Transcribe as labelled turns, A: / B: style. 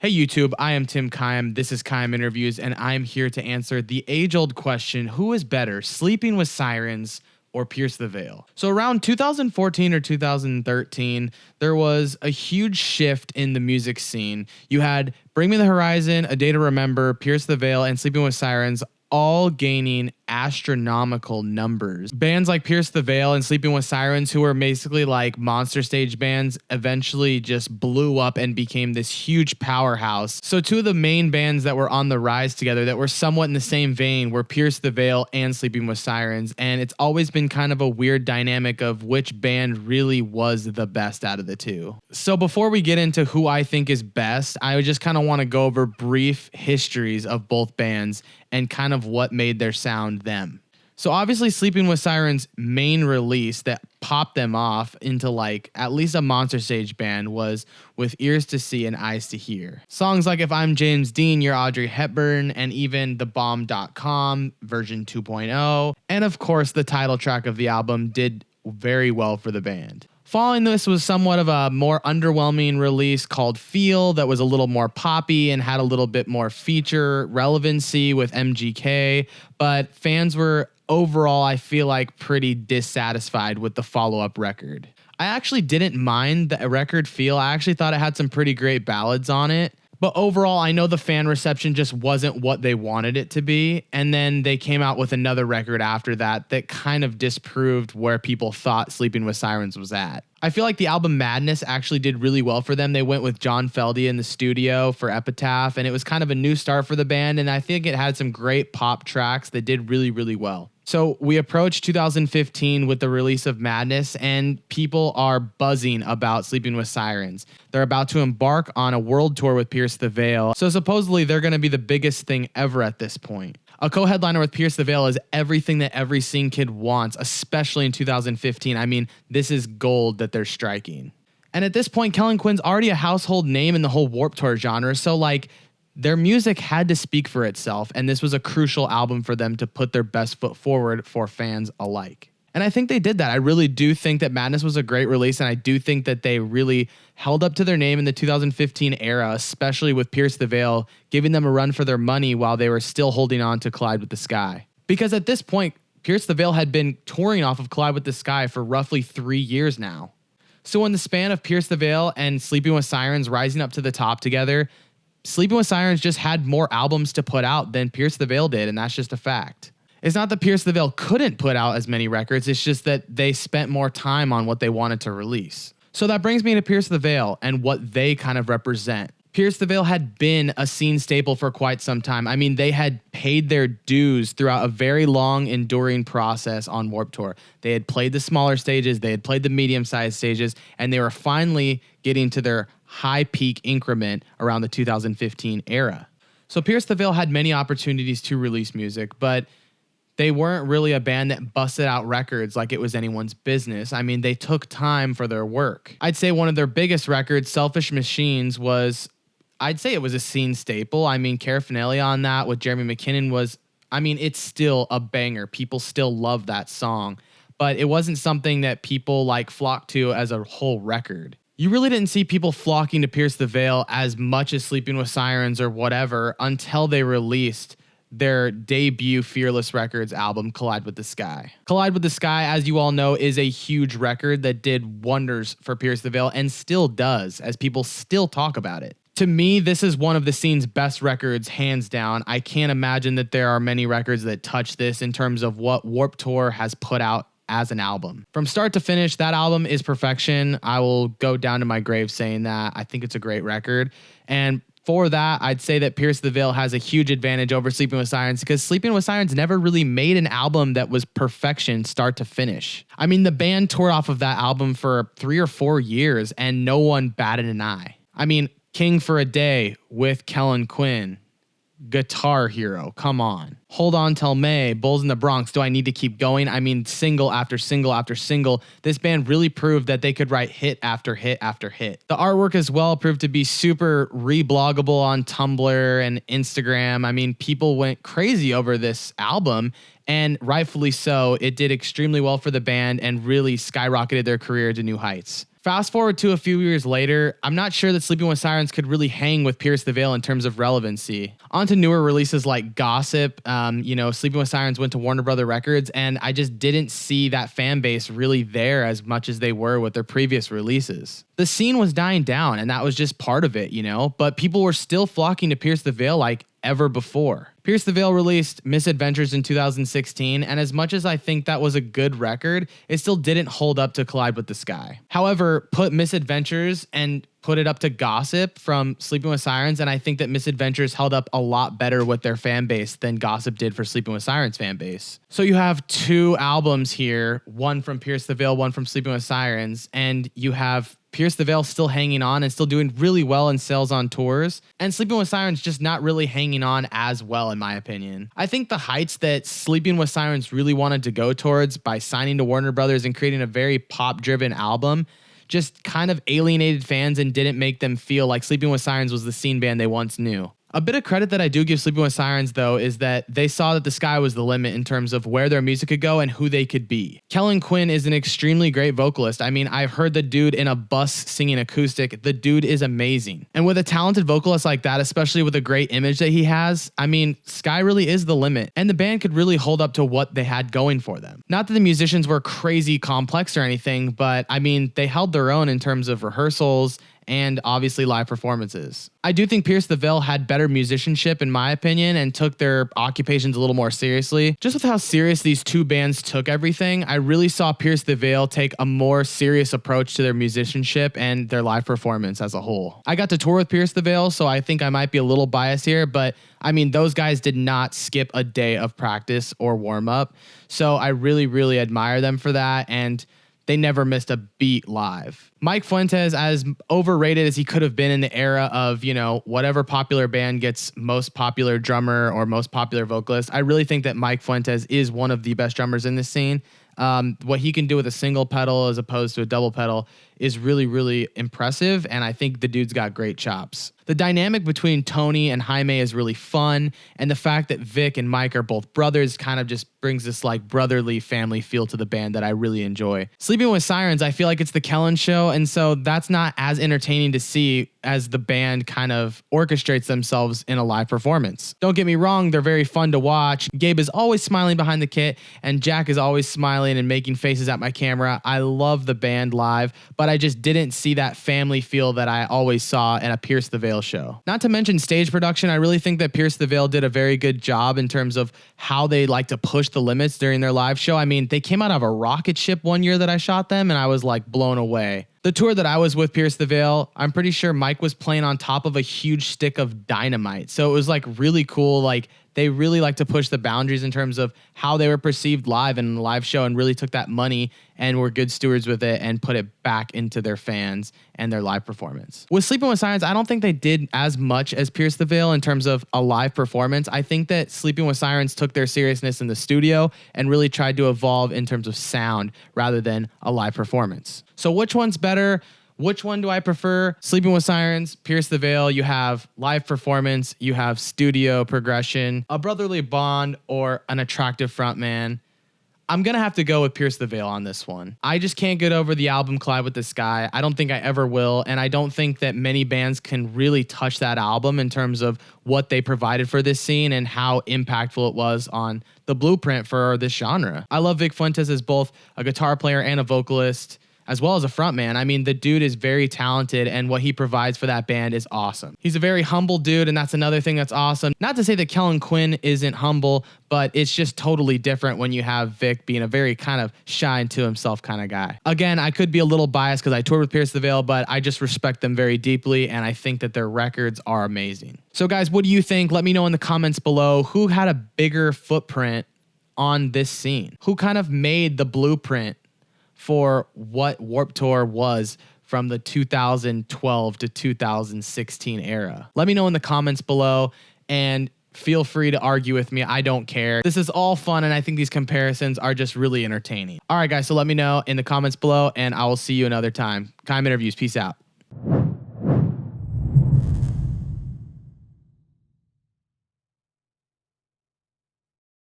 A: Hey YouTube, I am Tim Cayem. This is Cayem Interviews, and I'm here to answer the age-old question, who is better, Sleeping with Sirens or Pierce the Veil? So around 2014 or 2013, there was a huge shift in the music scene. You had Bring Me the Horizon, A Day to Remember, Pierce the Veil, and Sleeping with Sirens all gaining astronomical numbers. Bands like Pierce the Veil and Sleeping with Sirens, who were basically like monster stage bands, eventually just blew up and became this huge powerhouse. So two of the main bands that were on the rise together that were somewhat in the same vein were Pierce the Veil and Sleeping with Sirens. And it's always been kind of a weird dynamic of which band really was the best out of the two. So before we get into who I think is best, I just kind of want to go over brief histories of both bands and kind of what made their sound them. So obviously Sleeping with Sirens' main release that popped them off into like at least a monster stage band was With Ears to See and Eyes to Hear. Songs like If I'm James Dean, You're Audrey Hepburn, and even TheBomb.com version 2.0, and of course the title track of the album did very well for the band. Following this was somewhat of a more underwhelming release called Feel that was a little more poppy and had a little bit more feature relevancy with MGK, but fans were overall, I feel like, pretty dissatisfied with the follow-up record. I actually didn't mind the record Feel. I actually thought it had some pretty great ballads on it. But overall, I know the fan reception just wasn't what they wanted it to be. And then they came out with another record after that that kind of disproved where people thought Sleeping with Sirens was at. I feel like the album Madness actually did really well for them. They went with John Feldy in the studio for Epitaph, and it was kind of a new start for the band. And I think it had some great pop tracks that did really, really well. So we approached 2015 with the release of Madness, and people are buzzing about Sleeping with Sirens. They're about to embark on a world tour with Pierce the Veil, so supposedly they're going to be the biggest thing ever at this point. A co-headliner with Pierce the Veil is everything that every scene kid wants, especially in 2015. I mean, this is gold that they're striking. And at this point, Kellen Quinn's already a household name in the whole Warped Tour genre, so like, their music had to speak for itself, and this was a crucial album for them to put their best foot forward for fans alike. And I think they did that. I really do think that Madness was a great release, and I do think that they really held up to their name in the 2015 era, especially with Pierce the Veil, giving them a run for their money while they were still holding on to Collide with the Sky. Because at this point, Pierce the Veil had been touring off of Collide with the Sky for roughly 3 years now. So in the span of Pierce the Veil and Sleeping with Sirens rising up to the top together, Sleeping with Sirens just had more albums to put out than Pierce the Veil did, and that's just a fact. It's not that Pierce the Veil couldn't put out as many records, it's just that they spent more time on what they wanted to release. So that brings me to Pierce the Veil and what they kind of represent. Pierce the Veil had been a scene staple for quite some time. I mean, they had paid their dues throughout a very long, enduring process on Warped Tour. They had played the smaller stages, they had played the medium-sized stages, and they were finally getting to their high peak increment around the 2015 era. So Pierce the Veil had many opportunities to release music, but they weren't really a band that busted out records like it was anyone's business. I mean, they took time for their work. I'd say one of their biggest records, Selfish Machines, I'd say it was a scene staple. I mean, Paraphernalia on that with Jeremy McKinnon it's still a banger. People still love that song, but it wasn't something that people like flocked to as a whole record. You really didn't see people flocking to Pierce the Veil as much as Sleeping with Sirens or whatever until they released their debut Fearless Records album, Collide with the Sky. Collide with the Sky, as you all know, is a huge record that did wonders for Pierce the Veil and still does, as people still talk about it. To me, this is one of the scene's best records, hands down. I can't imagine that there are many records that touch this in terms of what Warped Tour has put out as an album. From start to finish, that album is perfection. I will go down to my grave saying that. I think it's a great record. And for that, I'd say that Pierce the Veil has a huge advantage over Sleeping with Sirens because Sleeping with Sirens never really made an album that was perfection start to finish. I mean, the band toured off of that album for 3 or 4 years and no one batted an eye. I mean, King for a Day with Kellen Quinn, Guitar Hero, come on. Hold On Till May, Bulls in the Bronx, Do I Need to Keep Going? I mean, single after single after single. This band really proved that they could write hit after hit after hit. The artwork as well proved to be super rebloggable on Tumblr and Instagram. I mean, people went crazy over this album, and rightfully so. It did extremely well for the band and really skyrocketed their career to new heights. Fast forward to a few years later, I'm not sure that Sleeping with Sirens could really hang with Pierce the Veil in terms of relevancy. On to newer releases like Gossip, Sleeping with Sirens went to Warner Brother Records, and I just didn't see that fan base really there as much as they were with their previous releases. The scene was dying down, and that was just part of it, but people were still flocking to Pierce the Veil like ever before. Pierce the Veil released Misadventures in 2016, and as much as I think that was a good record, it still didn't hold up to Collide with the Sky. However, put Misadventures and put it up to Gossip from Sleeping with Sirens, and I think that Misadventures held up a lot better with their fan base than Gossip did for Sleeping with Sirens fan base. So you have two albums here, one from Pierce the Veil, one from Sleeping with Sirens, and you have Pierce the Veil still hanging on and still doing really well in sales on tours, and Sleeping with Sirens just not really hanging on as well, in my opinion. I think the heights that Sleeping with Sirens really wanted to go towards by signing to Warner Brothers and creating a very pop-driven album just kind of alienated fans and didn't make them feel like Sleeping with Sirens was the scene band they once knew. A bit of credit that I do give Sleeping with Sirens, though, is that they saw that the sky was the limit in terms of where their music could go and who they could be. Kellen Quinn is an extremely great vocalist. I mean, I've heard the dude in a bus singing acoustic. The dude is amazing. And with a talented vocalist like that, especially with a great image that he has, I mean, sky really is the limit. And the band could really hold up to what they had going for them. Not that the musicians were crazy complex or anything, but I mean, they held their own in terms of rehearsals and obviously live performances. I do think Pierce the Veil had better musicianship in my opinion and took their occupations a little more seriously. Just with how serious these two bands took everything, I really saw Pierce the Veil take a more serious approach to their musicianship and their live performance as a whole. I got to tour with Pierce the Veil, so I think I might be a little biased here, but I mean, those guys did not skip a day of practice or warm up. So I really, really admire them for that, and they never missed a beat live. Mike Fuentes, as overrated as he could have been in the era of, whatever popular band gets most popular drummer or most popular vocalist, I really think that Mike Fuentes is one of the best drummers in this scene. What he can do with a single pedal as opposed to a double pedal is really, really impressive, and I think the dude's got great chops. The dynamic between Tony and Jaime is really fun, and the fact that Vic and Mike are both brothers kind of just brings this like brotherly family feel to the band that I really enjoy. Sleeping with Sirens, I feel like it's the Kellen show, and so that's not as entertaining to see as the band kind of orchestrates themselves in a live performance. Don't get me wrong, they're very fun to watch. Gabe is always smiling behind the kit, and Jack is always smiling and making faces at my camera. I love the band live, but I just didn't see that family feel that I always saw in a Pierce the Veil show. Not to mention stage production, I really think that Pierce the Veil did a very good job in terms of how they like to push the limits during their live show. I mean, they came out of a rocket ship one year that I shot them, and I was like blown away. The tour that I was with Pierce the Veil, I'm pretty sure Mike was playing on top of a huge stick of dynamite. So it was like really cool. Like they really like to push the boundaries in terms of how they were perceived live in the live show, and really took that money and were good stewards with it and put it back into their fans and their live performance. With Sleeping with Sirens, I don't think they did as much as Pierce the Veil in terms of a live performance. I think that Sleeping with Sirens took their seriousness in the studio and really tried to evolve in terms of sound rather than a live performance. So which one's better? Which one do I prefer? Sleeping with Sirens, Pierce the Veil, you have live performance, you have studio progression, a brotherly bond, or an attractive frontman. I'm going to have to go with Pierce the Veil on this one. I just can't get over the album Collide with the Sky. I don't think I ever will, and I don't think that many bands can really touch that album in terms of what they provided for this scene and how impactful it was on the blueprint for this genre. I love Vic Fuentes as both a guitar player and a vocalist, as well as a frontman. I mean, the dude is very talented, and what he provides for that band is awesome. He's a very humble dude, and that's another thing that's awesome. Not to say that Kellen Quinn isn't humble, but it's just totally different when you have Vic being a very kind of shy and to himself kind of guy. Again, I could be a little biased because I toured with Pierce the Veil, but I just respect them very deeply, and I think that their records are amazing. So guys, what do you think? Let me know in the comments below. Who had a bigger footprint on this scene? Who kind of made the blueprint for what Warped Tour was from the 2012 to 2016 era? Let me know in the comments below, and feel free to argue with me. I don't care. This is all fun, and I think these comparisons are just really entertaining. All right, guys, so let me know in the comments below, and I will see you another time. Cayem Interviews. Peace out.